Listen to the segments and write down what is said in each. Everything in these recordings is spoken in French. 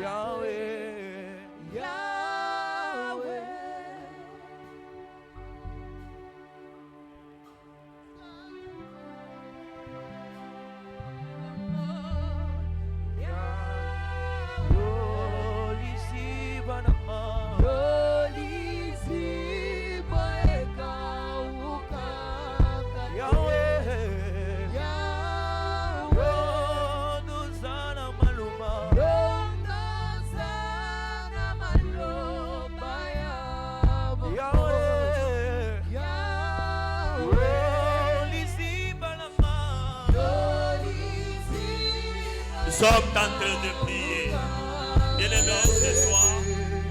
Yahweh, Yahweh. Nous sommes en train de prier. Bien-aimés, ce soir,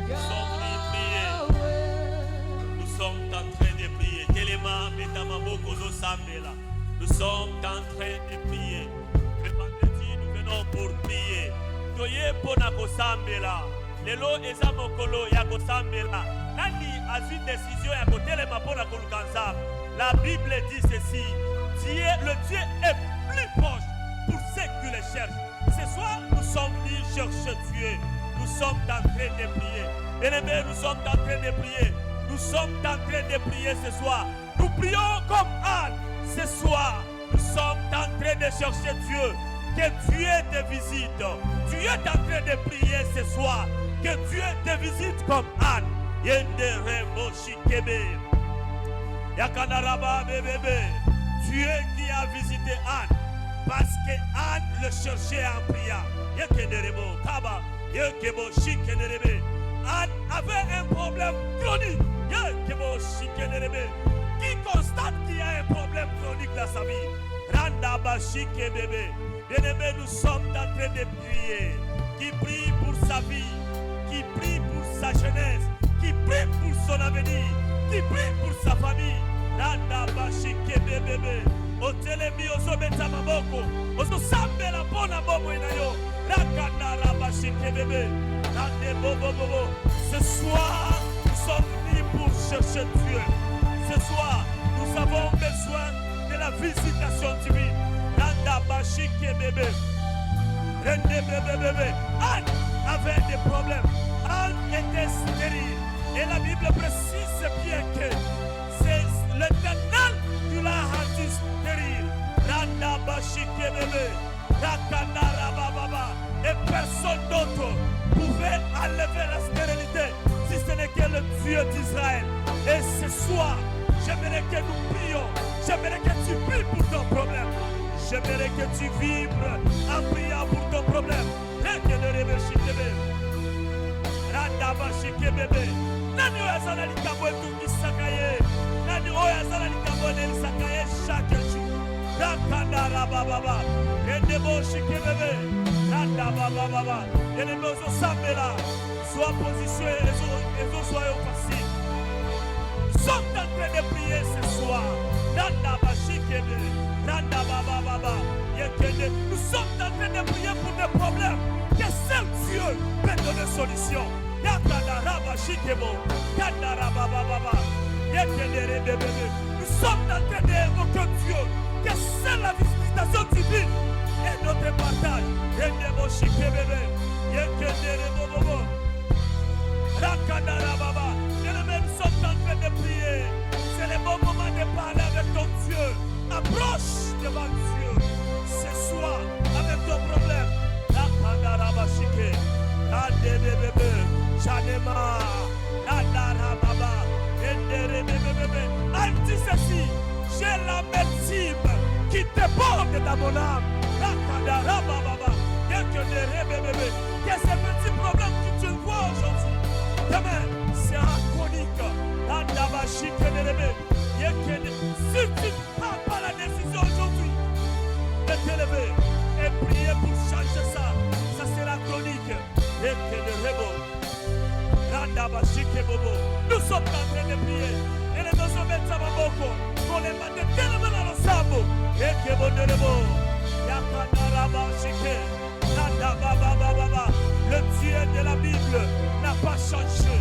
nous sommes venus prier. Nous sommes en train de prier. Nous sommes en train de prier. Le vendredi, nous venons pour prier. Toye pona kosambela. Lelo eza mokolo ya kosambela. Nani azu décision ya kotelema pona kolukanza. La Bible dit ceci. Le Dieu est plus proche pour ceux qui le cherchent. Ce soir, nous sommes venus chercher Dieu. Nous sommes en train de prier. Bien-aimés, nous sommes en train de prier. Nous sommes en train de prier ce soir. Nous prions comme Anne. Ce soir, nous sommes en train de chercher Dieu. Que Dieu te visite. Tu es en train de prier ce soir. Que Dieu te visite comme Anne. Yenderemo shikebe. Yakanaraba bébé. Dieu qui a visité Anne. Parce que Anne le cherchait en priant. Anne avait un problème chronique. Qui constate qu'il y a un problème chronique dans sa vie. Bien-aimé, nous sommes en train de prier. Qui prie pour sa vie, qui prie pour sa jeunesse, qui prie pour son avenir, qui prie pour sa famille. Otelemi ozobeta maboko ozosambela mpona bomoi na yo rakana rabashike bébé rande bobo. Ce soir nous sommes venus pour chercher Dieu. Ce soir nous avons besoin de la visitation divine. Randa bashike bébé rende bébé. Anne avait des problèmes. Anne était stérile et la Bible précise bien que c'est l'Éternel qui l'a rendu stérile. Randa bashike bébé, rakana rababa. Et personne d'autre pouvait enlever la stérilité si ce n'est que le Dieu d'Israël. Et ce soir, j'aimerais que nous prions. J'aimerais que tu pries pour ton problème. J'aimerais que tu vibres en priant pour ton problème. Randa bashike bébé. Nani oyazala likambo etungisaka ye. Nani oyazala likambo elisaka ye chaque jour. Rakanda rababa. Rende boshike bébé. Randa baba. Yene nozo sambela. Sois positionné et sois au passé. Nous sommes en train de prier ce soir. Randa bashike bébé. Randa baba. Yekende. Nous sommes en train de prier pour des problèmes. Que seul Dieu peut donner solution. Yakanda rabashikebo. Kanda rababa. Yekende bébé. Nous sommes en train d'évoquer Dieu. Que seule la visitation divine est notre partage. Yekende shike bébé. Yekende bobo. Rakanda rababa. Nous sommes en train de prier. C'est le bon moment de parler avec ton Dieu. Approche devant Dieu. Ce soir, avec ton problème. Rakanda rabashike. Rande bébé. Chanema. Randa rababa. Yekende bébé. Elle dit ceci. J'ai la médecine qui déborde dans mon âme. Que ces petits problèmes que tu vois aujourd'hui, demain, c'est un chronique. Si tu ne prends pas la décision aujourd'hui de t'élever et prier pour changer ça, ça sera chronique. Nous sommes en train de prier. Et les deux hommes mettent ça beaucoup. Pour les mater tellement dans le sable. Et que bon de l'eau. Le Dieu de la Bible n'a pas changé.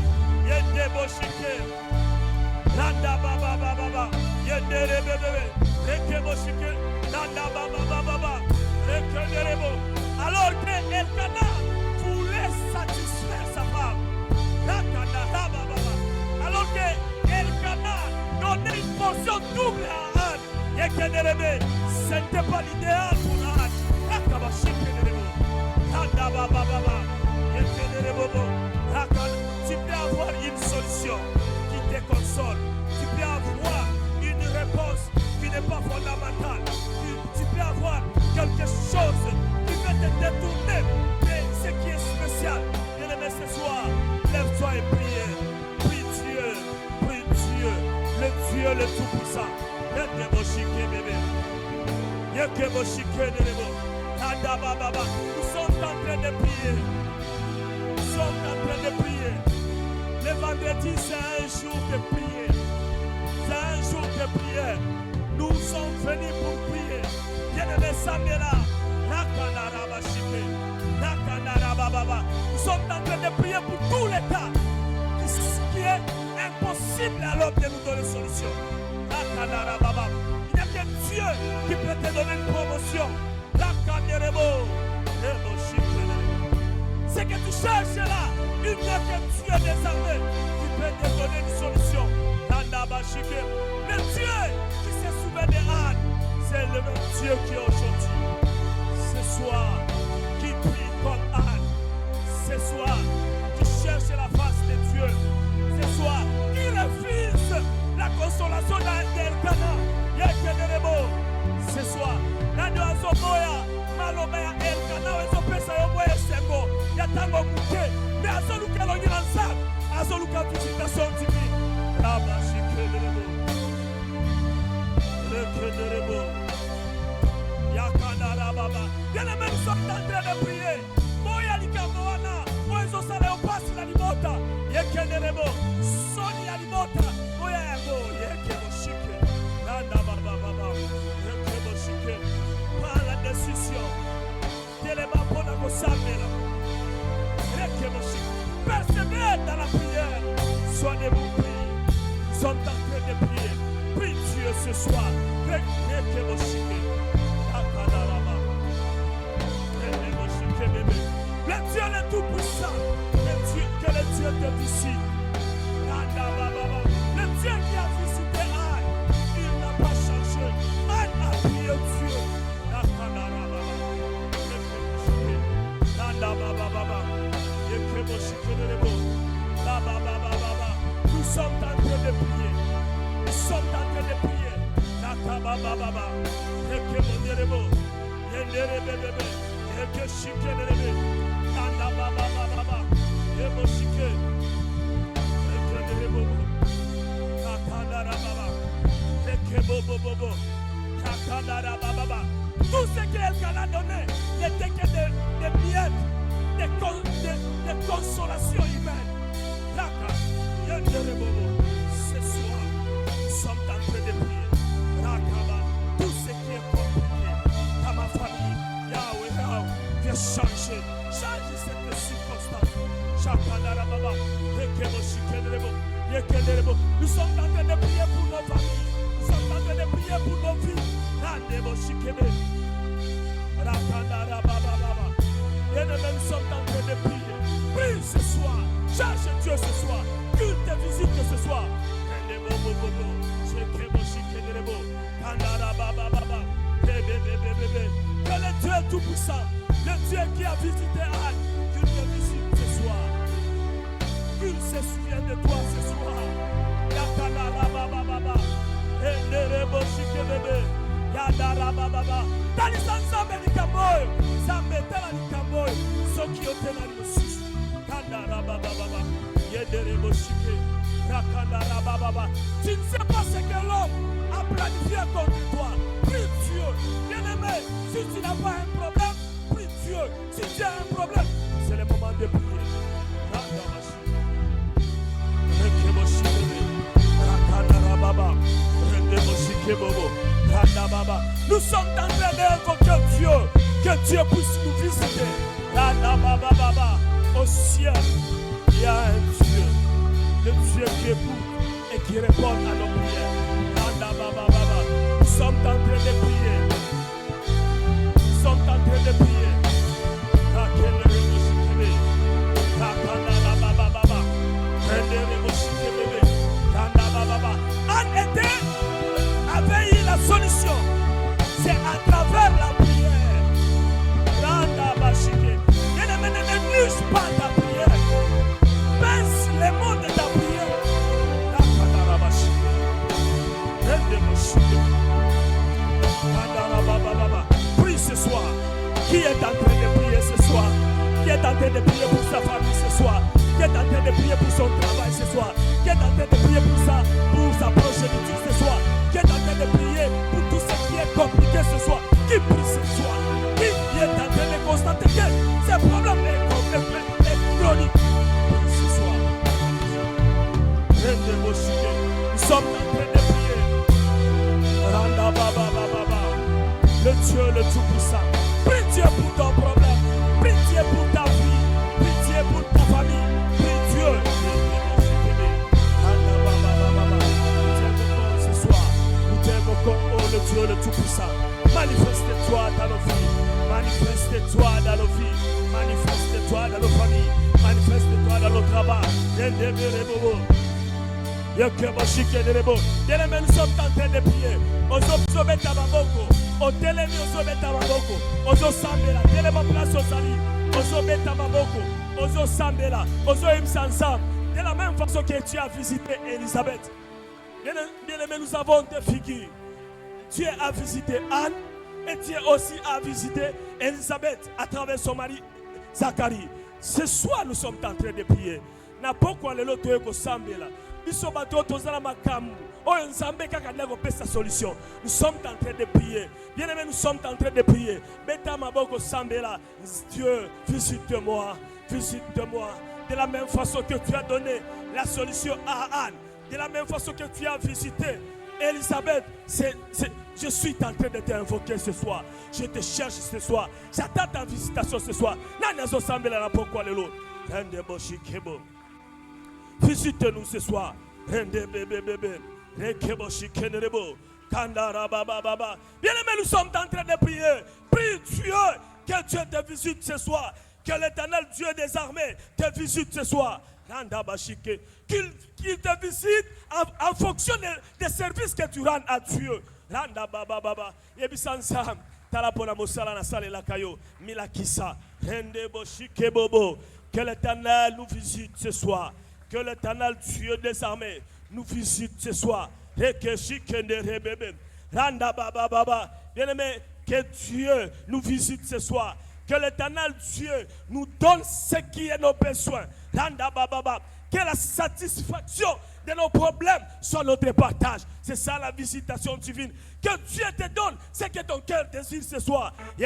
Alors que Elkana voulait sa Dieu le Tout-Puissant. Nous sommes en train de prier. Nous sommes en train de prier. Le vendredi, c'est un jour de prière. C'est un jour de prière. Nous sommes venus pour prier. Bien-aimé Samuela. Nous sommes en train de prier pour tous les cas qui est impossible à l'homme de nous donner solution. Il n'y a que Dieu qui peut te donner une promotion. Ce que tu cherches là, il n'y a que Dieu des armées qui peut te donner une solution. Le Dieu qui s'est souvenu de Anne, c'est le même Dieu qui est aujourd'hui. Ce soir, qui prie comme Anne. Ce soir, qui cherche la face de Dieu. Ce soir, qui refuse la consolation d'Elkana. Ce soir, nani azomoya maloba ya Elkana ezopesa yo moya sengo ya tango muke me azoluka longina nzambe azoluka visitation divine raba shikelebo yakana rababa. Bien aimé, nous sommes en train de prier. Moya likambo wana moezo sala yo pasi la limota yekelebo soni ya limota moya yango yekebo shike nanda baba yekebo shike par la décision teleba pona ko samela yekebo shike. Persévère dans la prière. Sois debout, prie. Nous sommes en train de prier. Prie Dieu ce soir. Yekebo shike akadaraba yekebo shike bébé. Le Dieu le Tout-Puissant, le Dieu que le Dieu te visite. Le Dieu qui a visité Anne, il n'a pas changé. Anne a prié Dieu. Nous sommes en train de prier. Nous sommes en train de prier. Tout ce qu'elle a donné n'était que des miettes, des consolations humaines. Ce soir, nous sommes en train de prier. Tout ce qui est compliqué dans ma famille, Yahweh, viens changer cette circonstance. Nous sommes en train de prier pour nos familles. Nous sommes en train de prier pour nos vies. Nous sommes en train de prier. Prie ce soir. Cherche Dieu ce soir. Qu'il te visite ce soir. Que le Dieu Tout-Puissant, le Dieu qui a visité Anne, qu'il te visite ce soir. Qu'il se souvienne de toi ce soir. Tu ne sais pas ce que l'homme a planifié contre toi. Prie Dieu. Bien-aimé, si tu n'as pas un problème, prie Dieu. Si tu as un problème, c'est le moment de prier. Nous sommes en train d'invoquer Dieu. Que Dieu puisse nous visiter. Au ciel, il y a un Dieu. Le Dieu qui écoute et qui répond à nos prières. Nous sommes en train de prier. Nous sommes en train de prier. Anne avait eu la solution. C'est à travers la prière. Ne néglige pas ta prière. Baisse les mots de ta prière. Prie ce soir. Qui est en train de prier ce soir? Qui est en train de prier pour sa famille ce soir? Qui est en train de prier pour son travail ce soir? Qui est en train de prier pour sa progéniture ce soir? Rakaba, Rendeberebo. Bien-aimés, nous sommes en train de prier. Ozo beta baboko, o telemi ozo beta baboko, ozo sambela, telema place au sali, ozo beta baboko, ozo sambela, ozo imsansam. De la même façon que tu as visité Élisabeth. Bien-aimés, nous avons des figures. Tu as visité Anne et tu as aussi visité Élisabeth à travers son mari Zacharie. Ce soir, nous sommes en train de prier. Na pourquoi le loto eko sambela. Biso bato tozala makambu. Oyo nzambe kaka ndako pesa solution. Nous sommes en train de prier. Bien-aimés, nous sommes en train de prier. Beta maboko sambela. Dieu, visite-moi. Visite-moi. De la même façon que tu as donné la solution à Anne. De la même façon que tu as visité Élisabeth. Je suis en train de t'invoquer ce soir. Je te cherche ce soir. J'attends ta visitation ce soir. Nanazo sambela na pourquoi le lot. Visite-nous ce soir. Bien-aimés, nous sommes en train de prier. Prie Dieu que Dieu te visite ce soir. Que l'Éternel Dieu des armées te visite ce soir. Qu'il te visite en fonction des services que tu rends à Dieu. Que l'Éternel nous visite ce soir. Que l'Éternel Dieu des armées nous visite ce soir. Bien-aimé, que Dieu nous visite ce soir. Que l'Éternel Dieu nous donne ce qui est nos besoins. Que la satisfaction de nos problèmes soit notre partage. C'est ça la visitation divine. Que Dieu te donne ce que ton cœur désire ce soir. Que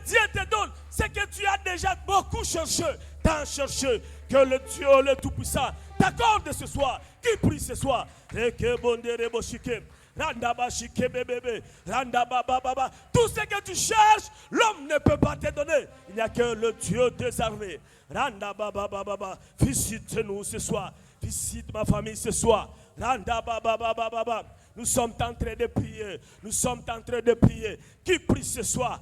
Dieu te donne ce que tu as déjà beaucoup cherché. Tant cherché. Que le Dieu, le Tout-Puissant, t'accorde ce soir. Qui prie ce soir. Tout ce que tu cherches, l'homme ne peut pas te donner. Il n'y a que le Dieu des armées. Visite-nous ce soir. Visite ma famille ce soir. Nous sommes en train de prier. Nous sommes en train de prier. Qui prie ce soir?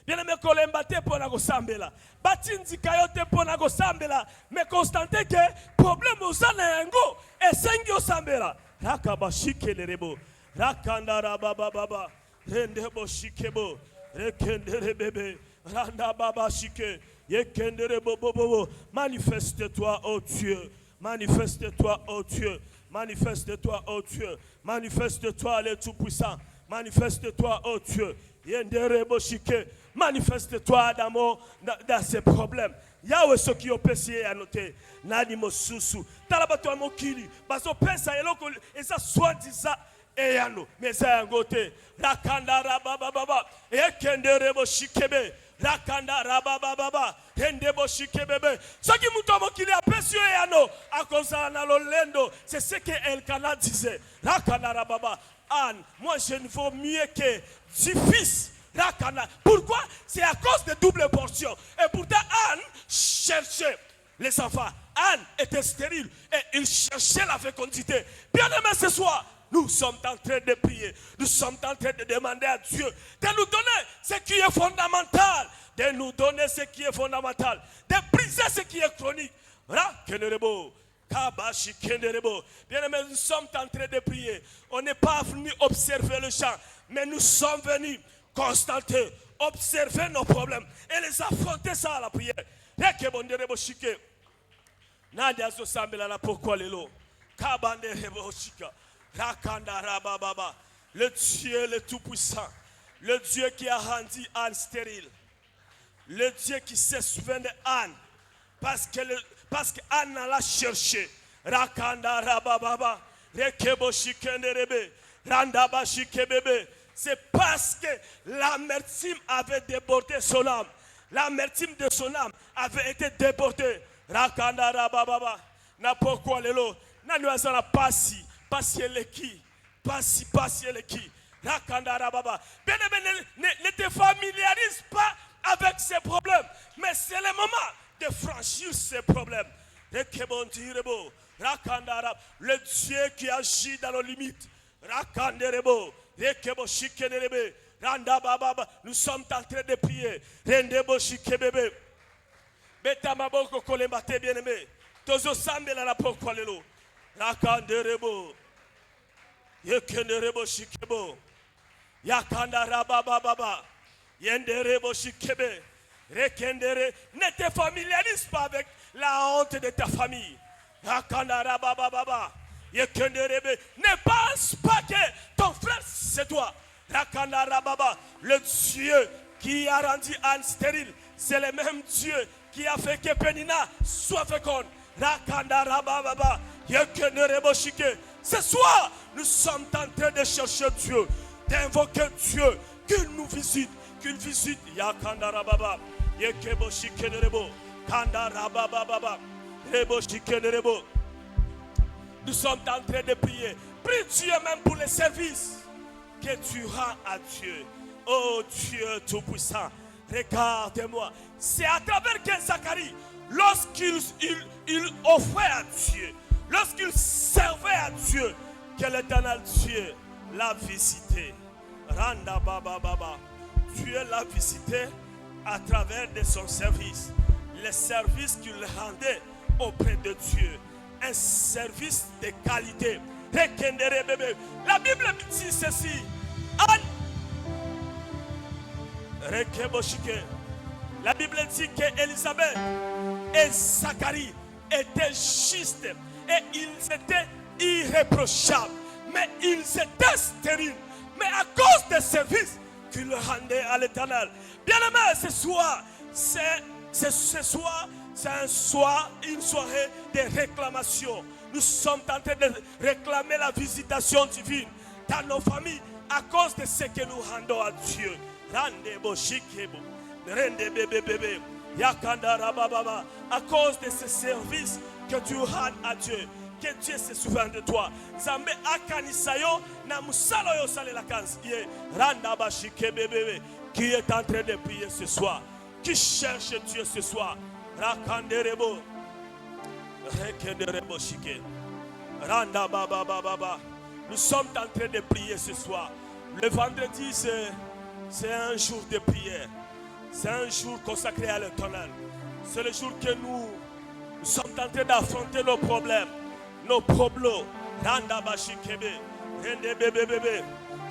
Bien-aimé, kolembate pona go sambela. Batinzi kayote pona go sambela. Mais constatez que problème osana yango esengi osambela. Rakaba shikelebo. Rakanda rababa baba. Rendebo shikebo. Rekendere bebe. Randa baba shike. Yekendere bobo. Manifeste-toi, ô Dieu. Manifeste-toi, ô Dieu. Manifeste-toi, ô Dieu. Manifeste-toi, le Tout-Puissant. Manifeste-toi, ô Dieu. Yendere boshike. Manifeste-toi dans ces problèmes. Yahweh ce qui est péché à noter. Nani mosusu. Talabato mokili. Baso pesa eloko esa soi-disant eyano. Mais ça ngote. Rakanda rababa. Ekendere boshikebe. Rakanda rababa. Rendebo shikebebe. Ce qui mutomo kili a péché eyano. A cause na lolendo. C'est ce que Elkana disait. Rakanda rababa. Anne, moi je ne vaux mieux que 10 fils. Pourquoi? C'est à cause de double portion. Et pourtant Anne cherchait les enfants. Anne était stérile et il cherchait la fécondité. Bien-aimés, ce soir, nous sommes en train de prier. Nous sommes en train de demander à Dieu de nous donner ce qui est fondamental. De nous donner ce qui est fondamental. De briser ce qui est chronique. Bien-aimés, nous sommes en train de prier. On n'est pas venu observer le chant, mais nous sommes venus constater, observer nos problèmes et les affronter ça à la prière. Le Dieu le Tout-Puissant, le Dieu qui a rendu Anne stérile, le Dieu qui s'est souvenu d'Anne parce qu'Anne l'a cherché. Rakanda rababa, rekebo shikenderebe, randaba shikebebe. C'est parce que l'amertume avait débordé son âme. L'amertume de son âme avait été débordée. Rakanda rababa, na pourquoi lelo, na nuazana pasi eleki, pasi eleki. Rakanda rababa. Bien ne te familiarise pas avec ces problèmes, mais c'est le moment de franchir ces problèmes. Le Dieu qui agit dans nos limites. Nous sommes en train de prier. Beta maboko kolembate bien-aimé. Tozo sambela la poko lelo. Rakanderebo. Yekenderebo shikebo. Yakanda rabababa. Yenderebo shikebe. Rekendere. Ne te familiarise pas avec la honte de ta famille. Yakanda rabababa. Yekenderebe. Ne pense pas que ton frère c'est toi. Rakanda rababa. Le Dieu qui a rendu Anne stérile, c'est le même Dieu qui a fait que Pénina soit féconde. Rakanda rabababa. Yekenderebo shike. Ce soir, nous sommes en train de chercher Dieu, d'invoquer Dieu, qu'il nous visite, qu'il visite. Yakanda rababa. Yekebo shikenerebo. Kanda rabababa. Rebo shikenerebo. Nous sommes en train de prier. Prie Dieu même pour les services que tu rends à Dieu. Oh Dieu Tout-Puissant, regarde-moi. C'est à travers que Zacharie, lorsqu'il offrait à Dieu, lorsqu'il servait à Dieu, que l'Éternel Dieu l'a visité. Randa baba baba. Dieu l'a visité à travers de son service. Le service qu'il rendait auprès de Dieu. Un service de qualité. La Bible dit ceci. La Bible dit qu'Élisabeth et Zacharie étaient justes et ils étaient irréprochables, mais ils étaient stériles. Mais à cause des services qu'ils rendaient à l'Éternel. Bien-aimé, ce soir, c'est une soirée de réclamation. Nous sommes en train de réclamer la visitation divine dans nos familles à cause de ce que nous rendons à Dieu. À cause de ce service que tu rends à Dieu, que Dieu se souvient de toi. Zambe akanisayo na musalo yo sale la kansie. Randa bashike bébé qui est en train de prier ce soir, qui cherche Dieu ce soir. Rakanderebo. Rekenderebo shike. Randa baba baba. Nous sommes en train de prier ce soir. Le vendredi c'est un jour de prière. C'est un jour consacré à l'Éternel. C'est le jour que nous sommes en train d'affronter nos problèmes. Nos problèmes. Randa bashikebe. Rende bébé bébé.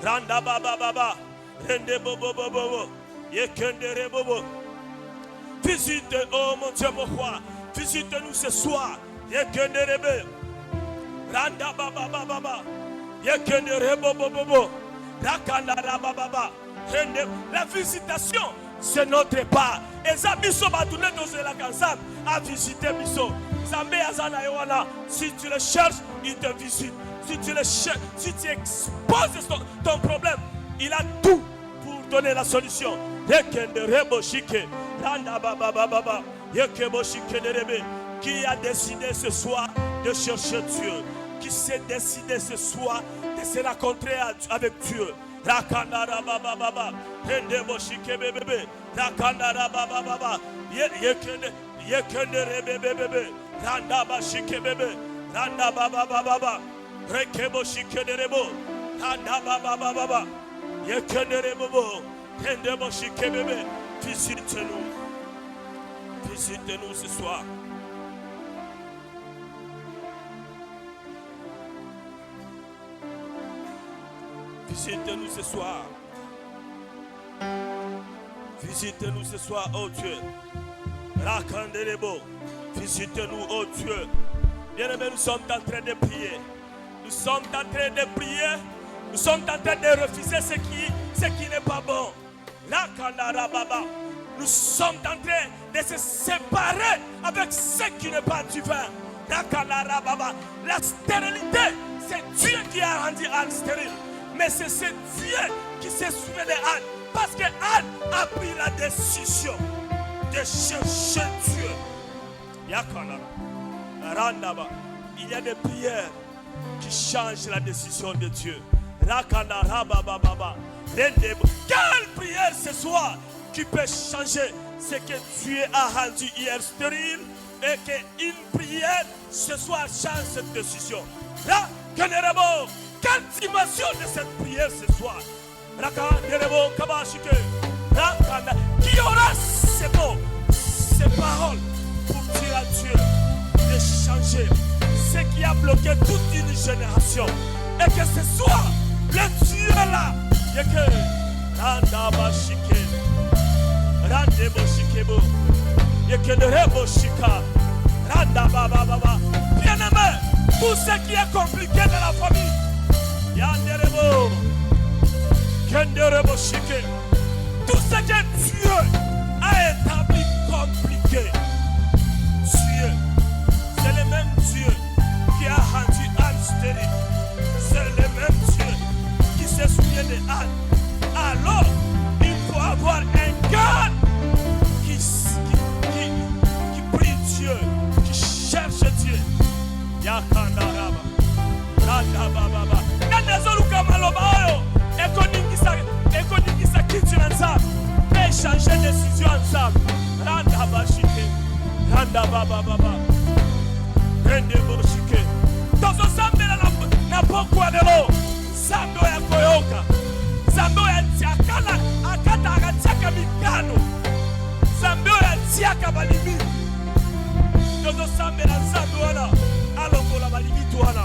Randa baba baba. Rende bobo bobo. Yekendere bobo. Visite, oh mon Dieu, mon roi. Visite-nous ce soir. Yekendere bébé. Randa baba baba. Yekendere bobo bobo. Rakanda baba baba. La visitation, c'est notre part. Et ça, biso batouné dans la kansam à visiter biso. Zambé azana yowana. Si tu le cherches, il te visite. Si tu le cherches, si tu exposes ton problème, il a tout pour donner la solution. Qui a décidé ce soir de chercher Dieu? Qui s'est décidé ce soir de se rencontrer avec Dieu? Rakandara baba baba, rende boshike bebe, rakandara baba baba, yekende rebe bebe, randa bashike bebe, randa baba baba, reke boshike derebo, randa baba baba, yekende rebo, rende boshike bebe. Visite-nous ce soir. Visite-nous ce soir. Visite-nous ce soir, oh Dieu. Rakandelebo. Visite-nous, oh Dieu. Bien-aimés, nous sommes en train de prier. Nous sommes en train de prier. Nous sommes en train de refuser ce qui n'est pas bon. Rakandarababa. Nous sommes en train de se séparer avec ce qui n'est pas divin. Rakandarababa. La stérilité, c'est Dieu qui a rendu Anne stérile. Mais c'est ce Dieu qui s'est souvenu d'Anne. Parce que Anne a pris la décision de chercher Dieu. Il y a des prières qui changent la décision de Dieu. Quelle prière ce soir qui peut changer ce que Dieu a rendu hier stérile et qu'une prière ce soir change cette décision. Quelle dimension de cette prière ce soir? Qui aura ces mots, ces paroles génération. Et que ce soit le Dieu là. Et que Randa Bashike, Rande Boshikebo, et que le Reboshika, Randa Baba Baba. Bien aimé, tout ce qui est compliqué dans la famille, Yanderebo, Kenderebo Shike, tout ce que Dieu a établi compliqué. Dieu, c'est le même Dieu qui a rendu Anne stérile. C'est le même Dieu qui se souvient de Anne. Alors, il faut avoir un cœur qui prie Dieu, qui cherche Dieu. Yakandaraba, Randababa. Nanazoluka maloba oyo, ekoningisa kiti ensemble, échanger décision ensemble. Randabashike, Randababa, Rendeboshike. Tozo sambela na pokwa lelo, sando ya koyoka, sando ya tiakala, akata akatiaka mikano, sando ya tiaka balimi. Tozo sambela sando wana, alongola balimi tuana.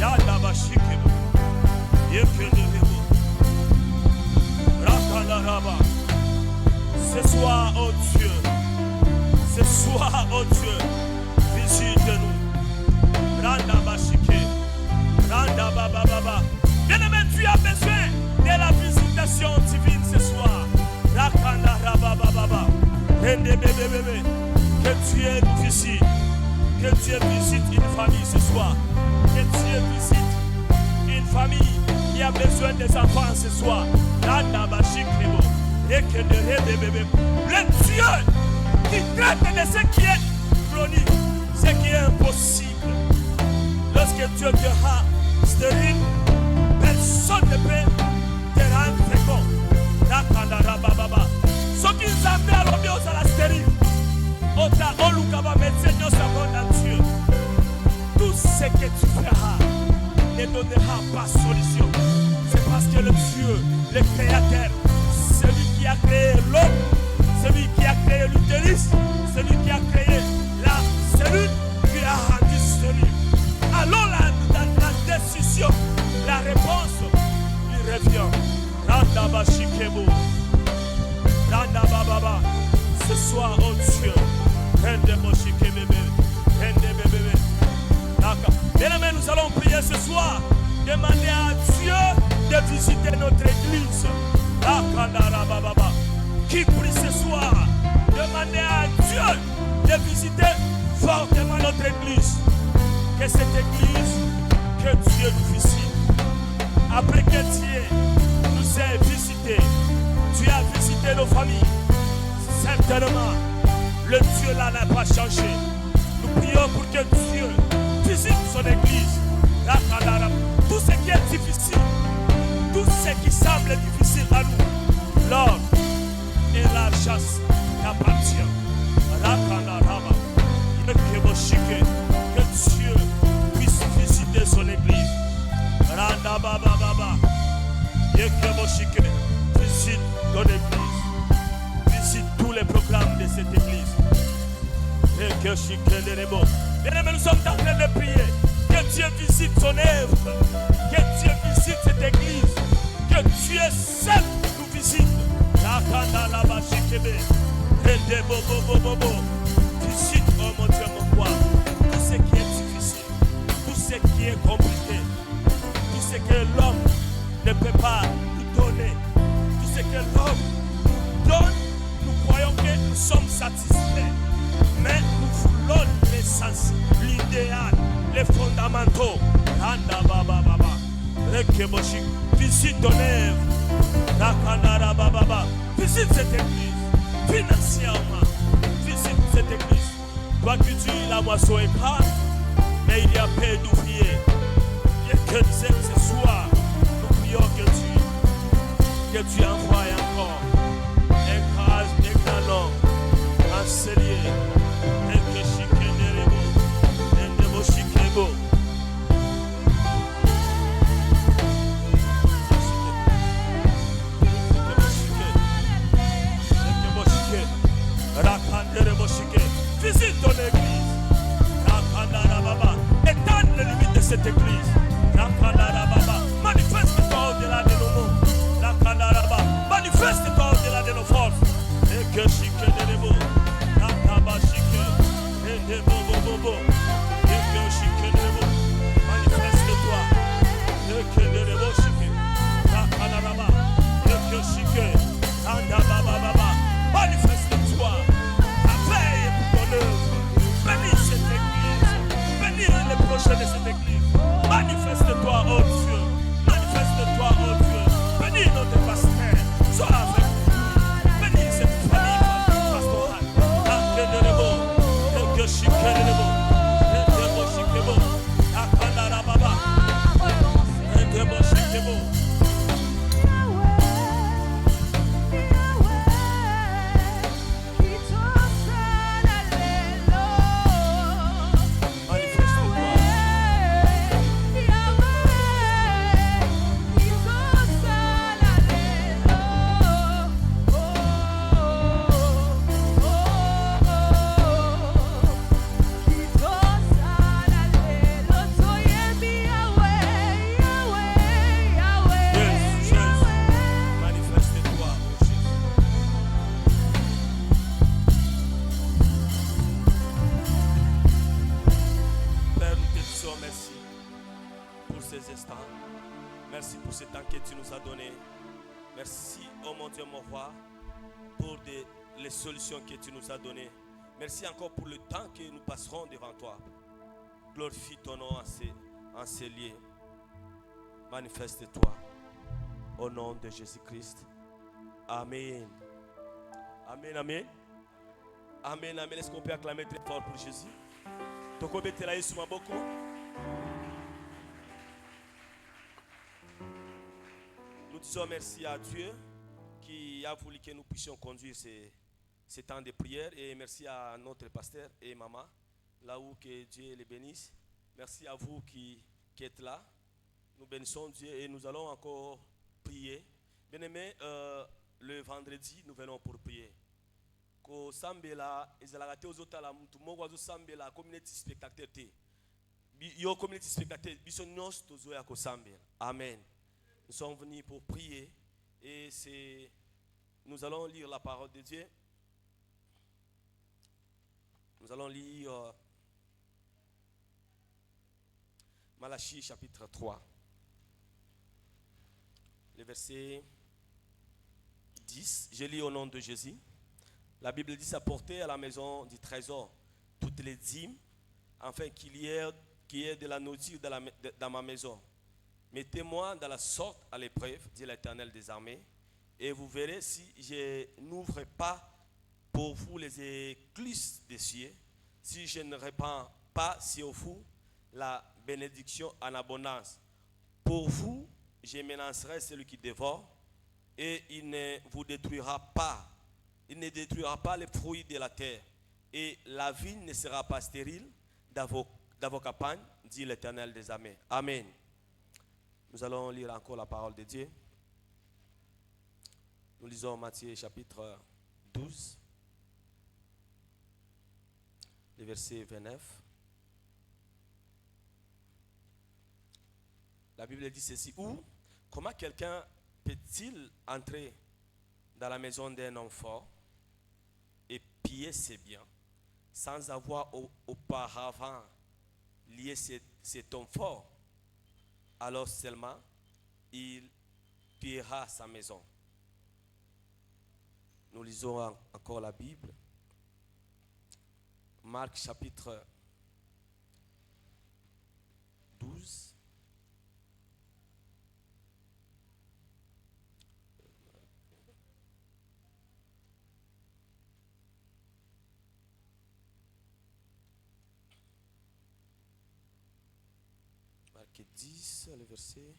Yanda bashike, yekelebo, Rakalaraba. Ce soir, oh Dieu, ce soir, oh Dieu, visite-nous. Randa Bashike, Randa Baba Baba. Bien-aimé, tu as besoin de la visitation divine ce soir. Rakanda Rababa Baba. Rende bébé bébé. Que Dieu nous visite. Que Dieu visite une famille ce soir. Que Dieu visite une famille qui a besoin des enfants ce soir. Randa Bashike. Et que le bébé. Le Dieu qui traite de ce qui est chronique, ce qui est impossible. Lorsque Dieu te rend stérile, personne ne peut te rendre fécond. Baba. Ce qui nous a fait à l'obéir à la stérile, Ota Olukaba médecin nous savons dans Dieu. Tout ce que tu feras ne donnera pas solution. C'est parce que le Dieu, le Créateur, celui qui a créé l'homme, celui qui a créé l'utérus, celui qui a créé la cellule, qui a rendu stérile. Alors la décision, la réponse, il revient. Randa Bashikebo, Randa Baba. Ce soir, oh Dieu, Rende Boshikebebe, Rende Bébé. D'accord. Bien-aimés, nous allons prier ce soir. Demander à Dieu de visiter notre église. Qui prie ce soir? Demandez à Dieu de visiter fortement notre église. Que cette église, que Dieu nous visite. Après que Dieu nous ait visité, tu as visité nos familles. Certainement, le Dieu là n'a pas changé. Nous prions pour que Dieu visite son église. Tout ce qui est difficile, tout ce qui semble difficile à nous, l'or et l'argent t'appartient. Que Dieu puisse visiter son église. Randa Baba Baba. Visite ton église. Visite tous les programmes de cette église. Bien-aimés, nous sommes en train de prier. Que Dieu visite son œuvre. Que Dieu visite cette église. Que Dieu seul nous visite. Visite, oh mon Dieu, mon roi, tout ce qui est difficile, tout ce qui est compliqué, tout ce que l'homme ne peut pas nous donner, tout ce que l'homme nous donne, nous croyons que nous sommes satisfaits, mais nous voulons l'essence, l'idéal, les fondamentaux. Visite ton œuvre, visite cette église, financièrement, visite cette église. Toi qui dis la moisson est grande, mais il y a peu d'ouvriers. Et que ce soir, nous prions que tu envoies encore un grand homme, un cellier, un chikénérébo, un débo chikébo. Visite ton église. Étends les limites de cette église. La Kandarababa. Manifeste-toi au-delà de nos mots. La Kandaraba. Manifeste-toi au-delà de nos forces. Et que chique de l'ébo. La Kabashike. Et de bobo bobo. Et que chique de l'ébo. Manifeste-toi. Et que de l'ébo chique. La Kandaraba. Et que chique. Kandababa. Manifeste-toi. La veille pour ton œuvre. Bénis cette église. Bénis les prochains de cette église. Manifeste-toi, oh Dieu. Manifeste-toi, oh Dieu. Bénis notre pasteur. Sois avec nous. Bénis cette famille pastorale. Akenerebo. Eke shikerebo. Ekebo shikebo. Akandarababa. Ekebo shikebo. Merci pour ce temps que tu nous as donné. Merci, oh mon Dieu, mon roi, pour les solutions que tu nous as données. Merci encore pour le temps que nous passerons devant toi. Glorifie ton nom en ces lieux. Manifeste-toi au nom de Jésus-Christ. Amen. Amen, amen. Amen, amen. Est-ce qu'on peut acclamer très fort pour Jésus? Nous disons merci à Dieu qui a voulu que nous puissions conduire ces temps de prière. Et merci à notre pasteur et maman, là où que Dieu les bénisse. Merci à vous qui êtes là. Nous bénissons Dieu et nous allons encore prier. Bien-aimés, le vendredi, nous venons pour prier. Ko sambela ezalaka ozotala mutu moko azosambela community spectateur te. Yo community spectateur biso nyos tozoya ko sambela. Amen. Nous sommes venus pour prier et nous allons lire la parole de Dieu. Nous allons lire Malachie chapitre 3. Le verset 10. Je lis au nom de Jésus. La Bible dit apporter à la maison du trésor toutes les dîmes, afin qu'il y ait de la nourriture dans ma maison. Mettez-moi dans la sorte à l'épreuve, dit l'Éternel des armées, et vous verrez si je n'ouvre pas pour vous les écluses des cieux, si je ne répands pas sur vous la bénédiction en abondance. Pour vous, je menacerai celui qui dévore, et il ne vous détruira pas. Il ne détruira pas les fruits de la terre, et la vigne ne sera pas stérile dans vos campagnes, dit l'Éternel des armées. Amen. Nous allons lire encore la parole de Dieu. Nous lisons Matthieu chapitre 12, le verset 29. La Bible dit ceci. Ou, comment quelqu'un peut-il entrer dans la maison d'un homme fort et piller ses biens sans avoir auparavant lié cet homme fort? Alors seulement il pillera sa maison. Nous lisons encore la Bible. Marc chapitre 12. Marc 10, le verset.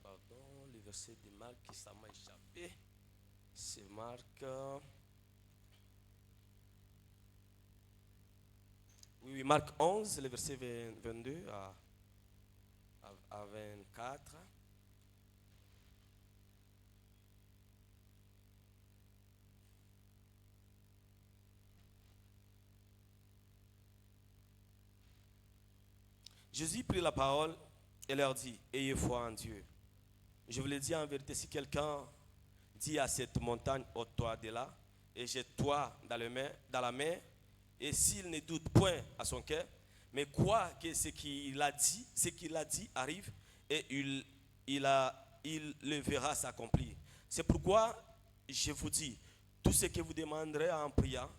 Pardon, le verset de Marc qui ça m'a échappé. C'est Marc. Oui, Marc 11, le verset 22 à 24. Jésus prit la parole et leur dit, ayez foi en Dieu. Je vous le dis en vérité, si quelqu'un dit à cette montagne, ôte-toi de là, et jette-toi dans la mer, et s'il ne doute point à son cœur, mais croit que ce qu'il a dit arrive, et il le verra s'accomplir. C'est pourquoi je vous dis, tout ce que vous demanderez en priant,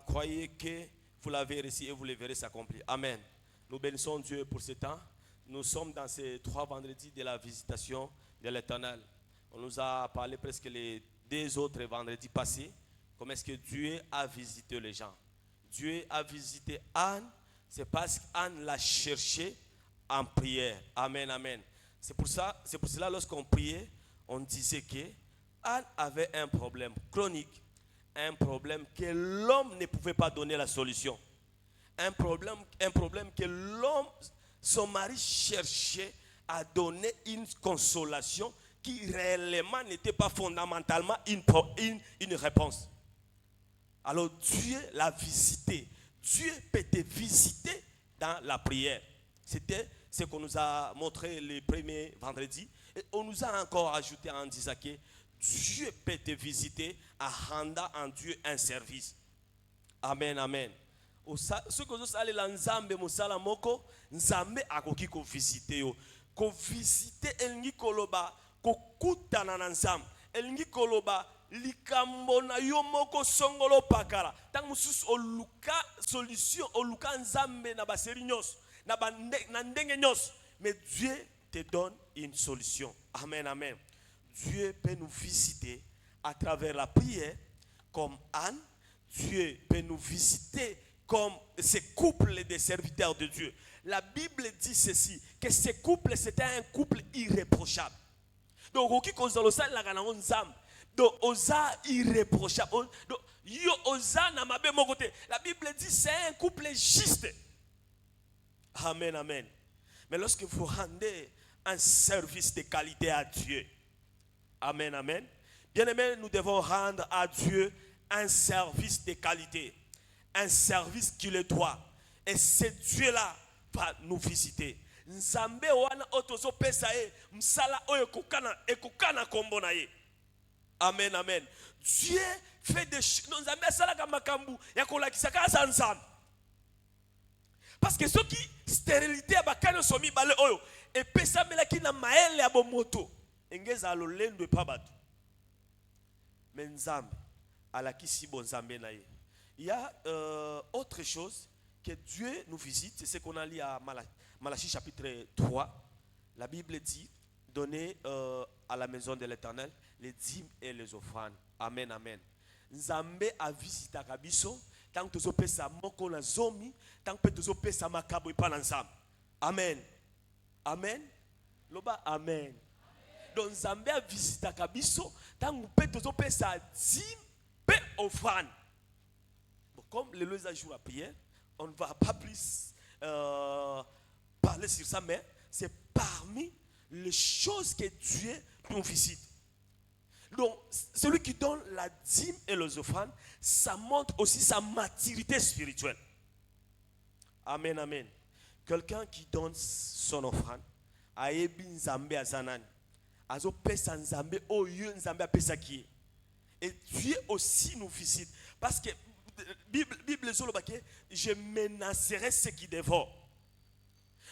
croyez que vous l'avez reçu et vous le verrez s'accomplir. Amen. Nous bénissons Dieu pour ce temps. Nous sommes dans ces 3 vendredis de la visitation de l'Éternel. On nous a parlé presque les 2 autres vendredis passés. Comment est-ce que Dieu a visité les gens? Dieu a visité Anne. C'est parce qu'Anne l'a cherché en prière. Amen, amen. C'est pour cela, lorsqu'on priait, on disait que Anne avait un problème chronique. Un problème que l'homme ne pouvait pas donner la solution. Un problème que l'homme, son mari cherchait à donner une consolation qui réellement n'était pas fondamentalement une réponse. Alors Dieu l'a visité. Dieu peut te visiter dans la prière. C'était ce qu'on nous a montré le premier vendredi. Et on nous a encore ajouté en disant que Dieu peut te visiter en rendant en Dieu un service. Amen, amen. Ce que vous allez dans Nzambe musala moko, Nzambe akoki ko visiter yo. Ko visiter elingi koloba, ko kutana na Nzambe. Elingi koloba likambo na yo moko songolo pakala. Tant mususu oluka solution, oluka Nzambe na baseri nyos, na ndenge nyos. Mais Dieu te donne une solution. Amen, amen. Dieu peut nous visiter à travers la prière comme Anne. Dieu peut nous visiter comme ces couples de serviteurs de Dieu. La Bible dit ceci, que ces couples, c'était un couple irréprochable. Donc, donc osa irréprochable. Donc, yo osa na mabe mon côté. La Bible dit c'est un couple juste. Amen, amen. Mais lorsque vous rendez un service de qualité à Dieu, amen, amen. Bien aimé, nous devons rendre à Dieu un service de qualité. Un service qui le doit. Et ce Dieu-là va nous visiter. Nzambe wana otozo pesa e msala oyo ekokana kombo na ye. Amen, amen. Dieu fait des choses. Nzambe asala kamakambu ya kolakisa ka Nzambe. Parce que ceux qui stérilité abakano somi bale oyo et pesa melaki na maele ya bomoto engeza lolendo pa bato. Mais Nzambe alakisi bon Nzambe na ye. Il y a autre chose que Dieu nous visite, c'est ce qu'on a lu à Malachie chapitre 3. La Bible dit, donnez à la maison de l'Éternel les dîmes et les offrandes. Amen, amen. Nzambe a visité Kabiso, tant que tu pesa moko na zomi, tant que tu pesa makabo pa na Nzambe. Amen. Amen. Loba amen. Donc Nzambe a visité Kabiso, tant que tu pesa dîmes et offrandes. Comme le lois à jour à prière, on ne va pas plus parler sur ça, mais c'est parmi les choses que Dieu nous visite. Donc, celui qui donne la dîme et les offrandes, ça montre aussi sa maturité spirituelle. Amen, amen. Quelqu'un qui donne son offrande, ayebi nzambe azanani, azo pesa nzambe oyo nzambe apesa ki. Et Dieu aussi nous visite parce que Bible je menacerai ceux qui dévorent.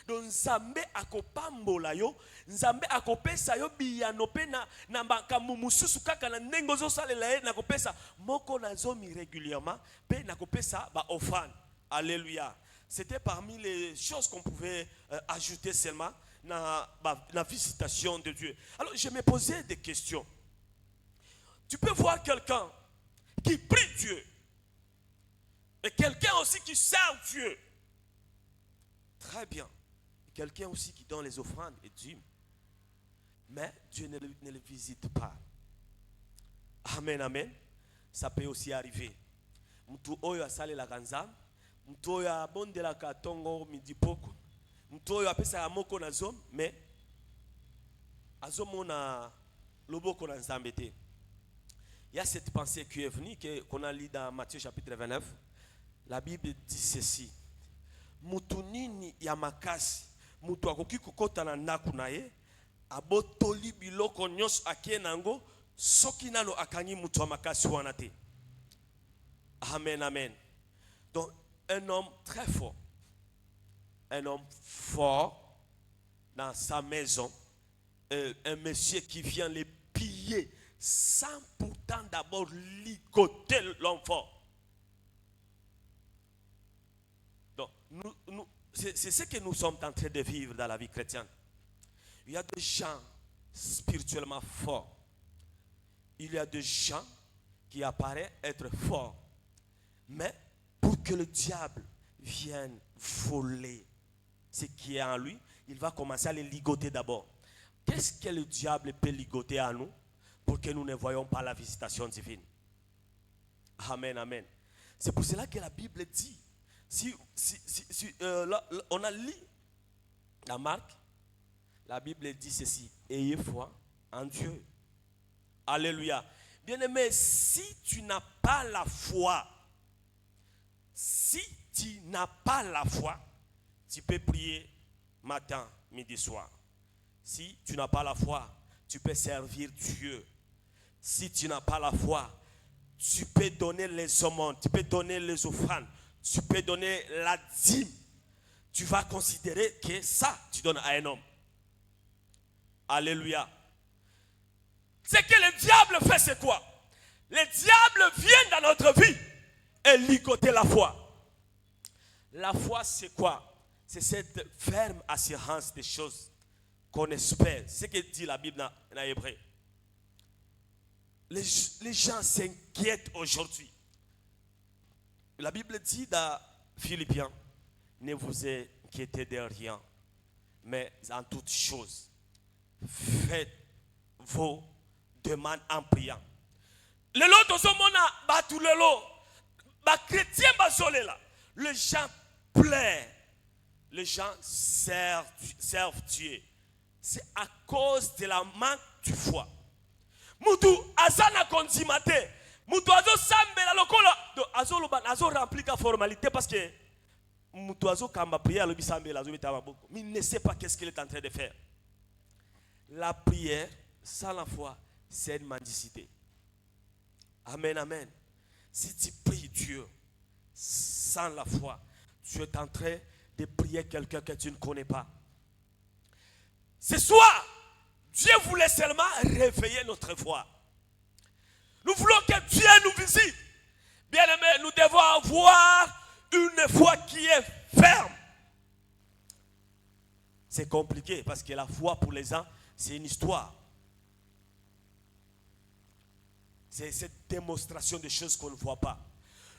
Donc Nzambe akopambola yo, Nzambe akopesa yo biyano pe na makambo mususu kaka na ndenge ozosalela ye nakopesa moko nazomi régulièrement pe nakopesa ba offrande. Alléluia. C'était parmi les choses qu'on pouvait ajouter seulement dans la visitation de Dieu. Alors je me posais des questions. Tu peux voir quelqu'un qui prie Dieu. Et quelqu'un aussi qui sert Dieu. Très bien. Quelqu'un aussi qui donne les offrandes et dîmes. Mais Dieu ne le visite pas. Amen, amen. Ça peut aussi arriver. Mtu oyo asale la kanzam. Mtu oyo abonde la katongo midi poko. Mtu oyo apesa ya moko na zom. Mais azomo na loboko na nzambete. Il y a cette pensée qui est venue qu'on a lu dans Matthieu chapitre 29. La Bible dit ceci. mutu nini ya makasi mutu akoki kokota na ndako na ye abotoli biloko nyonso akie nango soki nano akangi mutu ya makasi wana te. Amen, amen. Donc un homme très fort, un homme fort dans sa maison, un monsieur qui vient les piller sans pourtant d'abord ligoter l'enfant. Donc, c'est ce que nous sommes en train de vivre dans la vie chrétienne. Il y a des gens spirituellement forts. Il y a des gens qui apparaissent être forts. Mais pour que le diable vienne voler ce qui est en lui, il va commencer à les ligoter d'abord. Qu'est-ce que le diable peut ligoter à nous pour que nous ne voyions pas la visitation divine? Amen, amen. C'est pour cela que la Bible dit, on a lu la Marc, la Bible dit ceci: ayez foi en Dieu. Alléluia. Bien-aimé, si tu n'as pas la foi, tu peux prier matin, midi, soir. Si tu n'as pas la foi, tu peux servir Dieu. Si tu n'as pas la foi, tu peux donner les aumônes, tu peux donner les offrandes, tu peux donner la dîme. Tu vas considérer que ça, tu donnes à un homme. Alléluia. Ce que le diable fait, c'est quoi? Le diable vient dans notre vie et ligoter la foi. La foi, c'est quoi? C'est cette ferme assurance des choses qu'on espère. C'est ce que dit la Bible en hébreu. Les gens s'inquiètent aujourd'hui. La Bible dit dans Philippiens: ne vous inquiétez de rien, mais en toutes choses, faites vos demandes en priant. Les gens plaisent, les gens servent Dieu. C'est à cause de la manque de foi. Mutu azana konzimate, mutu azo sambela lokola, azo remplir la formalité parce que mutu azo kamba prière le bisambela azo metama boko. Mais il ne sait pas qu'est-ce qu'il est en train de faire. La prière sans la foi, c'est une mendicité. Amen, amen. Si tu pries Dieu sans la foi, tu es en train de prier quelqu'un que tu ne connais pas. Ce soir, Dieu voulait seulement réveiller notre foi. Nous voulons que Dieu nous visite. Bien-aimés, nous devons avoir une foi qui est ferme. C'est compliqué parce que la foi pour les gens, c'est une histoire. C'est cette démonstration de choses qu'on ne voit pas.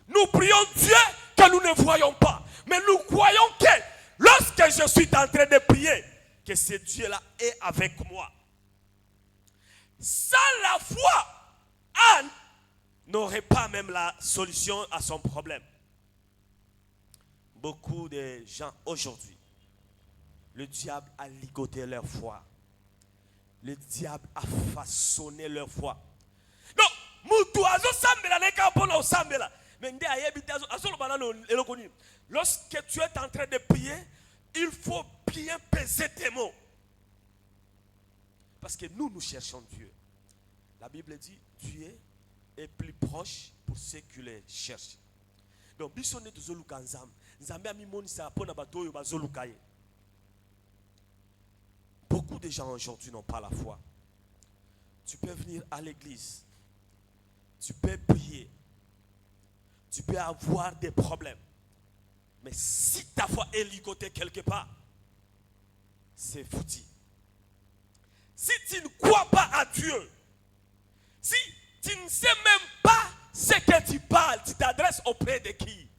Nous prions Dieu que nous ne voyons pas. Mais nous croyons que lorsque je suis en train de prier, que ce Dieu-là est avec moi. Sans la foi, Anne n'aurait pas même la solution à son problème. Beaucoup de gens aujourd'hui, le diable a ligoté leur foi. Le diable a façonné leur foi. Donc, lorsque tu es en train de prier, il faut bien peser tes mots. Parce que nous cherchons Dieu. La Bible dit, Dieu est plus proche pour ceux qui le cherchent. Donc, beaucoup de gens aujourd'hui n'ont pas la foi. Tu peux venir à l'église. Tu peux prier. Tu peux avoir des problèmes. Mais si ta foi est ligotée quelque part, c'est foutu. Si tu ne crois pas à Dieu, si tu ne sais même pas ce que tu parles, tu t'adresses auprès de qui?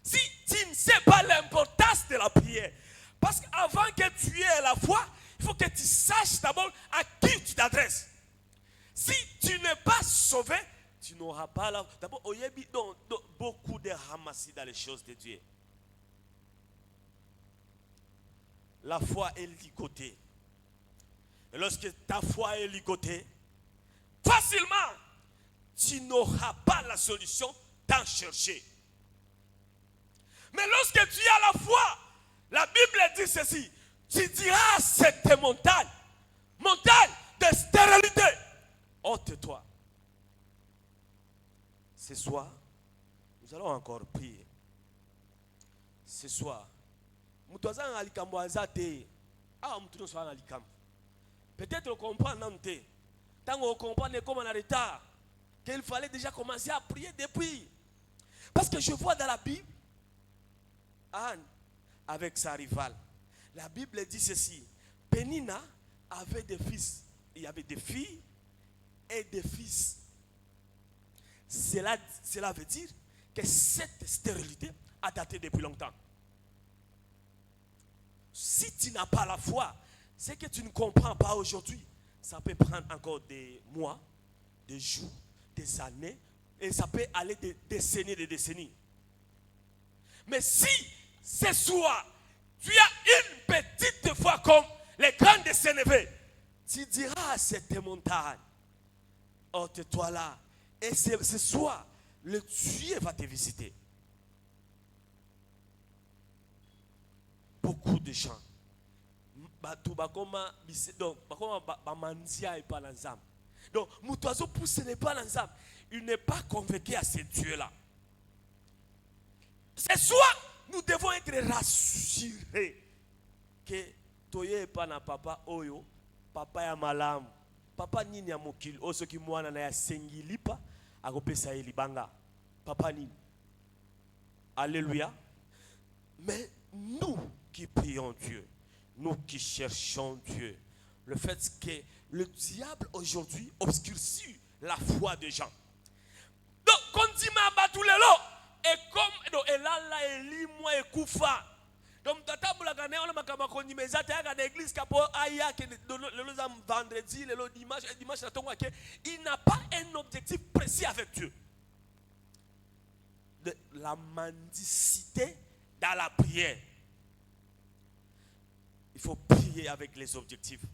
Si tu ne sais pas l'importance de la prière, parce qu'avant que tu aies la foi, il faut que tu saches d'abord à qui tu t'adresses. Si tu n'es pas sauvé, tu n'auras pas la... D'abord, il y a beaucoup de ramassis dans les choses de Dieu. La foi est ligotée. Et lorsque ta foi est ligotée, facilement, tu n'auras pas la solution d'en chercher. Mais lorsque tu as la foi, la Bible dit ceci. Tu diras à cette montagne, montagne de stérilité, ôte-toi. Ce soir, nous allons encore prier. Ce soir, peut-être on comprend Nanté. Tant qu'on comprend comme on a retard, qu'il fallait déjà commencer à prier depuis. Parce que je vois dans la Bible, Anne avec sa rivale. La Bible dit ceci. Pénina avait des fils. Il y avait des filles et des fils. Cela veut dire que cette stérilité a daté depuis longtemps. Si tu n'as pas la foi, c'est que tu ne comprends pas aujourd'hui. Ça peut prendre encore des mois, des jours, des années, et ça peut aller des décennies. Mais si ce soir, tu as une petite foi comme les grands de Sénévé, tu diras à cette montagne, ôte-toi là. Et ce soir, le Dieu va te visiter. Beaucoup de gens. Donc, Moutazo pousse n'est pas l'ensemble. Il n'est pas convaincu à ce Dieu-là. Ce soir, nous devons être rassurés que Toye pas na papa Oyo, papa ya malam, papa nini ya mokili, oso ki mwana na ya sengilipa, akopesa ye libanga. Papa nini. Alléluia. Mais nous qui prions Dieu, nous qui cherchons Dieu, le fait que le diable aujourd'hui obscurcit la foi des gens. Donc, quand on dit ma tout le lot, et comme et là là eli moi et koufa. Donc tata boulaka ne on makamba kondi mais zata ya l'église kapo aya que le vendredi, le dimanche il n'a pas un objectif précis avec Dieu. De la mendicité dans la prière. Il faut prier avec les objectifs.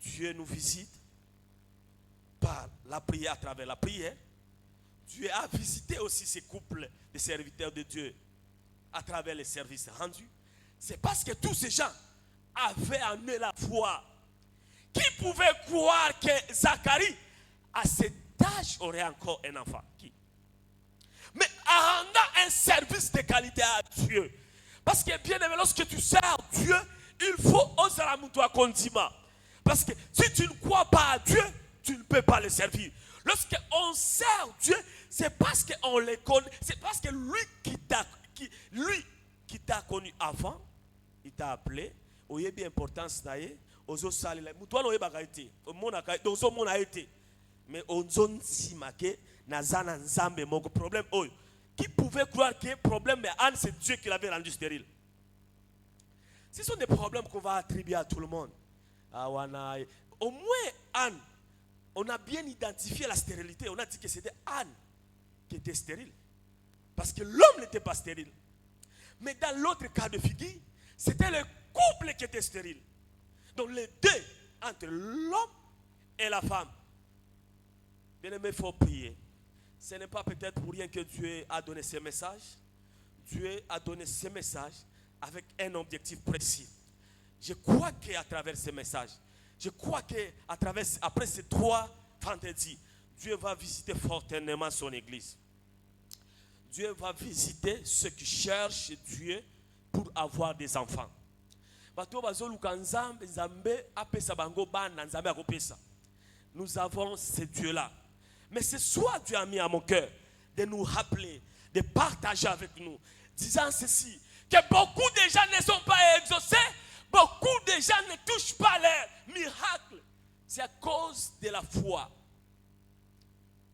Dieu nous visite par la prière, à travers la prière. Dieu a visité aussi ces couples de serviteurs de Dieu à travers les services rendus. C'est parce que tous ces gens avaient en eux la foi. Qui pouvait croire que Zacharie, à cet âge, aurait encore un enfant? Qui? Mais en rendant un service de qualité à Dieu. Parce que bien aimé, lorsque tu sers Dieu, il faut oser la moutoire condiment. Parce que si tu ne crois pas à Dieu, tu ne peux pas le servir. Lorsqu'on sert Dieu, c'est parce qu'on le connaît. C'est parce que lui qui t'a connu avant, il t'a appelé. Il y a bien importance d'ailleurs. Ozo salila. Moutoire no yeba kaite. Ozo mona été. Mais ozo simake nazana nzambe mon problème oyo. Qui pouvait croire que le problème mais Anne c'est Dieu qui l'avait rendu stérile. Ce sont des problèmes qu'on va attribuer à tout le monde. Au moins Anne, on a bien identifié la stérilité. On a dit que c'était Anne qui était stérile. Parce que l'homme n'était pas stérile. Mais dans l'autre cas de figure, c'était le couple qui était stérile. Donc les deux, entre l'homme et la femme. Bien aimé, il faut prier. Ce n'est pas peut-être pour rien que Dieu a donné ces messages. Dieu a donné ces messages avec un objectif précis. Je crois qu'à travers ces messages, je crois qu'après ces 3 vendredis, Dieu va visiter fortement son église. Dieu va visiter ceux qui cherchent Dieu pour avoir des enfants. Nous avons ce Dieu-là. Mais ce soir, Dieu a mis à mon cœur de nous rappeler, de partager avec nous, disant ceci, que beaucoup de gens ne sont pas exaucés, beaucoup de gens ne touchent pas leur miracle. C'est à cause de la foi.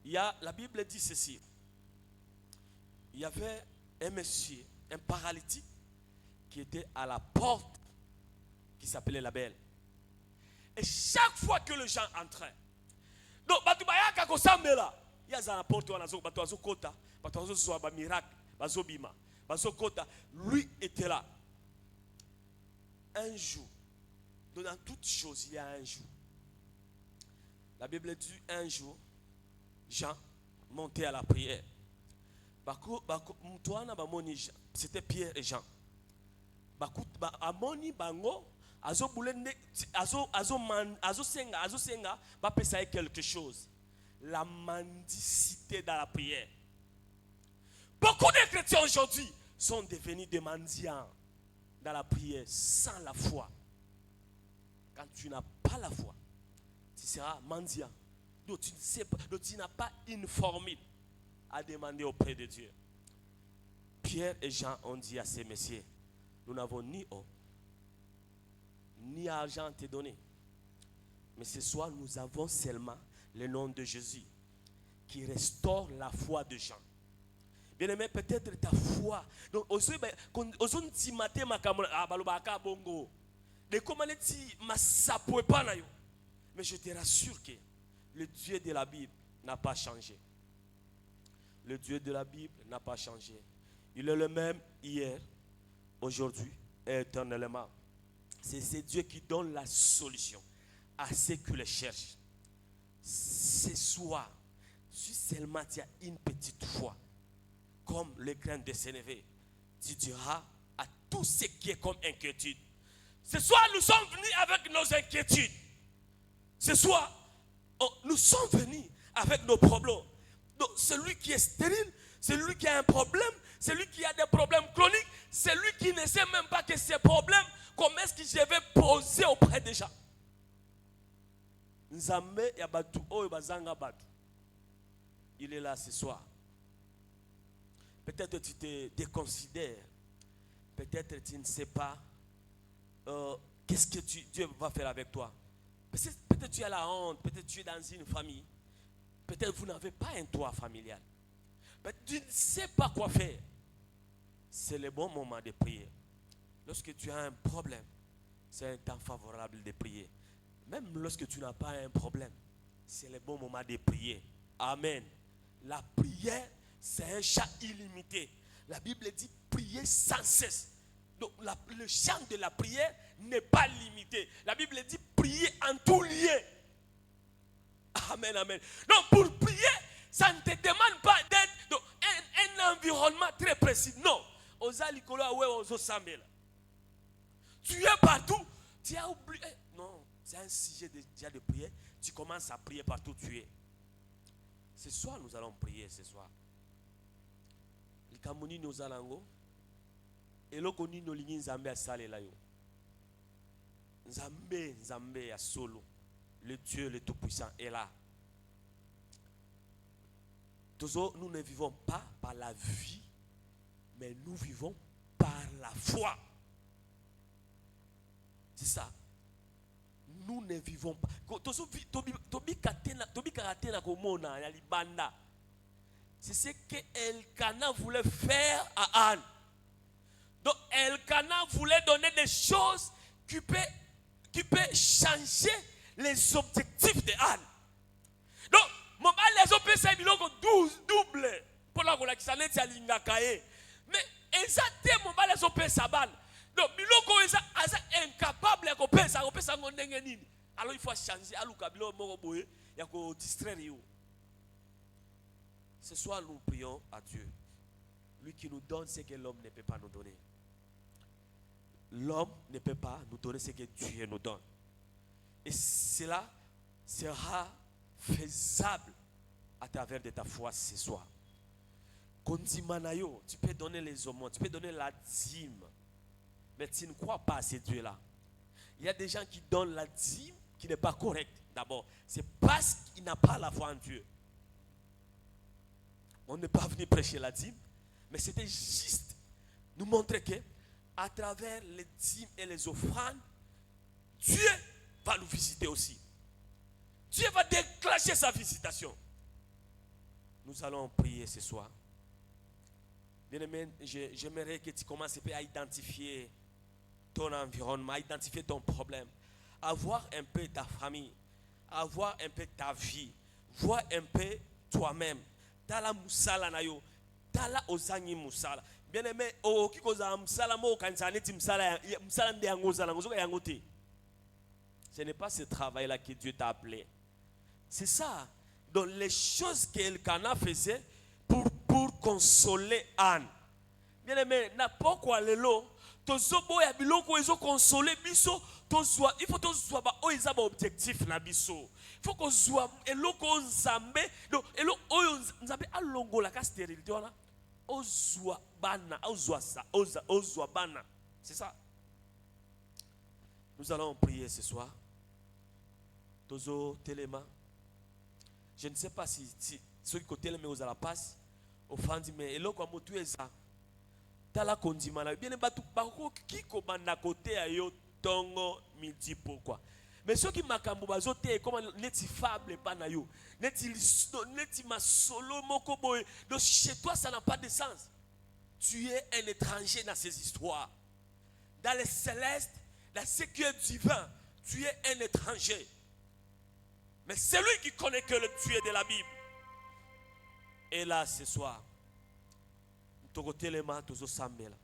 La Bible dit ceci. Il y avait un monsieur, un paralytique, qui était à la porte, qui s'appelait la Belle. Et chaque fois que les gens entraient, donc, il y a la porte, lui était là. Un jour, dans toutes choses, il y a un jour. La Bible dit un jour, Jean montait à la prière. C'était Pierre et Jean. Amoni bango azosenga va penser quelque chose. La mendicité dans la prière. Beaucoup de chrétiens aujourd'hui sont devenus des mendiants dans la prière sans la foi. Quand tu n'as pas la foi, tu seras mendiant. Donc tu ne sais pas, donc tu n'as pas une formule à demander auprès de Dieu. Pierre et Jean ont dit à ces messieurs, nous n'avons ni eau, ni argent à te donner. Mais ce soir, nous avons seulement le nom de Jésus qui restaure la foi de Jean. Bien aimé, peut-être ta foi. Donc, mais je te rassure que le Dieu de la Bible n'a pas changé. Le Dieu de la Bible n'a pas changé. Il est le même hier, aujourd'hui et éternellement. C'est ce Dieu qui donne la solution à ceux qui le cherchent. Ce soir, si seulement tu as une petite foi, comme le grain de sénévé, tu diras à tout ce qui est comme inquiétude. Ce soir, nous sommes venus avec nos inquiétudes. Ce soir, nous sommes venus avec nos problèmes. Donc, celui qui est stérile, celui qui a un problème, celui qui a des problèmes chroniques, celui qui ne sait même pas que ces problèmes, comment est-ce que je vais poser auprès des gens. Il est là ce soir. Peut-être tu te déconsidères. Peut-être tu ne sais pas qu'est-ce que Dieu va faire avec toi. Peut-être tu as la honte. Peut-être tu es dans une famille. Peut-être vous n'avez pas un toit familial. Peut-être tu ne sais pas quoi faire. C'est le bon moment de prier. Lorsque tu as un problème, c'est un temps favorable de prier. Même lorsque tu n'as pas un problème, c'est le bon moment de prier. Amen. La prière, c'est un chant illimité. La Bible dit prier sans cesse. Donc le chant de la prière n'est pas limité. La Bible dit prier en tout lieu. Amen, amen. Donc pour prier, ça ne te demande pas d'être dans un environnement très précis. Non. Tu es partout. Tu as oublié. Non, c'est un sujet déjà de prière. Tu commences à prier partout où tu es. Ce soir, nous allons prier ce soir. Les Kamuni nous allons. Et le Koni nous lignes Nzambe à Salela yo. Nzambe à solo. Le Dieu le Tout-Puissant est là. Toujours, nous ne vivons pas par la vie, mais nous vivons par la foi. C'est ça. Nous ne vivons pas. C'est ce que Elkana voulait faire à Anne. Donc Elkana voulait donner des choses qui peut changer les objectifs de Anne. Donc, mon mal les opé c'est double pour la relaxation de l'ingakaye. Mais exactement mon mal les opé saban. Donc biloko est incapable de faire ça, alors il faut changer aluka bilo moko boye ya ko distraire yo. Ce soir nous prions à Dieu. Lui qui nous donne ce que l'homme ne peut pas nous donner. L'homme ne peut pas nous donner ce que Dieu nous donne. Et cela sera faisable à travers de ta foi ce soir. Kondimanayo, tu peux donner les aumônes, tu peux donner la dîme. Mais tu ne crois pas à ces dieux-là. Il y a des gens qui donnent la dîme qui n'est pas correcte. D'abord, c'est parce qu'il n'a pas la foi en Dieu. On n'est pas venu prêcher la dîme, mais c'était juste nous montrer que à travers les dîmes et les offrandes, Dieu va nous visiter aussi. Dieu va déclencher sa visitation. Nous allons prier ce soir. Bien-aimé, j'aimerais que tu commences à identifier ton environnement, à identifier ton problème, à voir un peu ta famille, à voir un peu ta vie, voir un peu toi-même. Tala musala na yo, tala ozangi musala. Bien-aimé, o kikoza musala mo kanzaneti musala nde yangoza ngozoka yangote. Ce n'est pas ce travail-là que Dieu t'a appelé. C'est ça. Donc les choses qu'Elkana faisait pour pour consoler Anne. Bien aimé, n'a pas quoi lelo. Tozobo ya biloko ezo consoler biso. Il faut tozwa ba o ezaba objectif na biso. Il faut qu'on soit eloko nzambe. Donc eloko oyo nzambe alongola ka stérilité wana. Ozwa bana, ozwa bana. C'est ça. Nous allons prier ce soir. Tozo telema. Je ne sais pas si ceux qui côté mais aux à la passe au fandi mais eloko amotu eza. Tala kondima na bien batu bako kiko bana côté ayo tongo midi pourquoi. Mais ceux qui makambo bazote comme neti fable pas na yo. Neti ma solo moko boy. Donc chez toi ça n'a pas de sens. Tu es un étranger dans ces histoires. Dans les célestes, dans ce qui est divin, tu es un étranger. Mais c'est lui qui connaît que le Dieu de la Bible. Et là, ce soir, tozo telema, tozo sambela.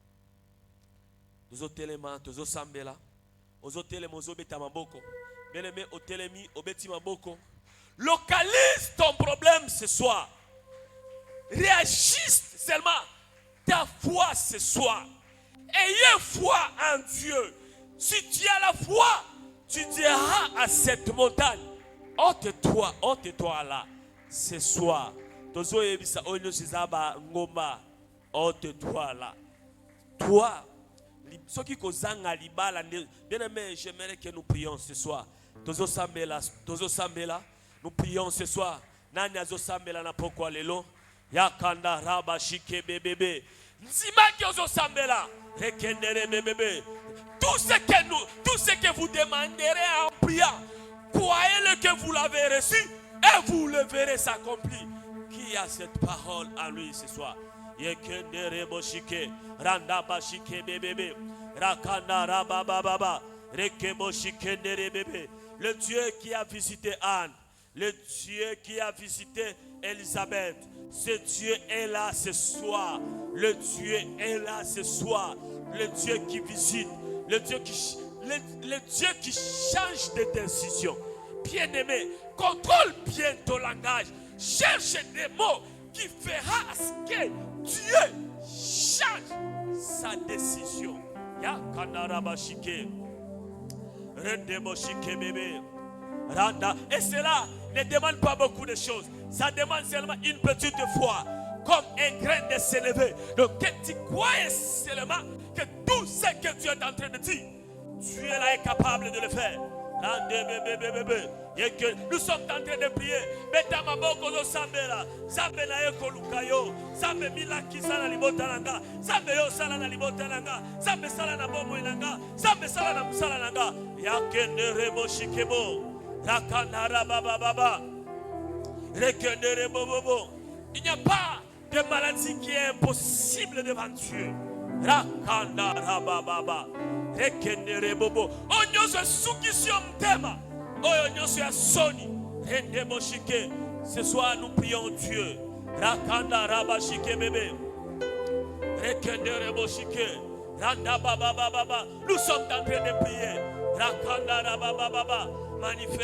Tozo telema, tozo sambela. Ozo telema, ozo beta maboko. Bien aimé, o telemi, obeti maboko. Localise ton problème ce soir. Réagisse seulement ta foi ce soir. Ayez foi en Dieu. Si tu as la foi, tu diras à cette montagne, ôte-toi là, ce soir. Ôte-toi là. Toi, ceux qui kozanga libala, bien aimé, j'aimerais que nous prions ce soir. Tozo sambela, nous prions ce soir. Nani azo sambela na pokwa lelo. Yakanda raba shike bebebe. Nzima ki ozo sambela. Rekendere bebebe. Tout ce que vous demanderez en priant, croyez-le que vous l'avez reçu et vous le verrez s'accomplir. Qui a cette parole à lui ce soir? Yekendere boshike, randa bashike bebebe, rakanda rabababa, rekeboshike ndere bebe. Le Dieu qui a visité Anne, le Dieu qui a visité Élisabeth, ce Dieu est là ce soir. Le Dieu est là ce soir. Le Dieu qui visite, le Dieu qui change de décision. Bien-aimé, contrôle bien ton langage. Cherche des mots qui fera à ce que Dieu change sa décision. Ya kandarabashike, rendeboshike bébé, randa. Et cela ne demande pas beaucoup de choses. Ça demande seulement une petite foi, comme un grain de s'élever. Donc que tu crois seulement que tout ce que Dieu est en train de dire, Dieu là est capable de le faire. Nous sommes en train de prier. Il n'y a pas de maladie qui est impossible devant Dieu. Rakanda rababa. Rekendere bobo. Onyoso sukisio mtema. Onyoso ya soni. Rende moshike. Ce soir nous prions Dieu. Rakanda rabashike bébé. Rekendere moshike. Randa baba baba. Nous sommes en train de prier. Rakanda rababa baba. Manifeste.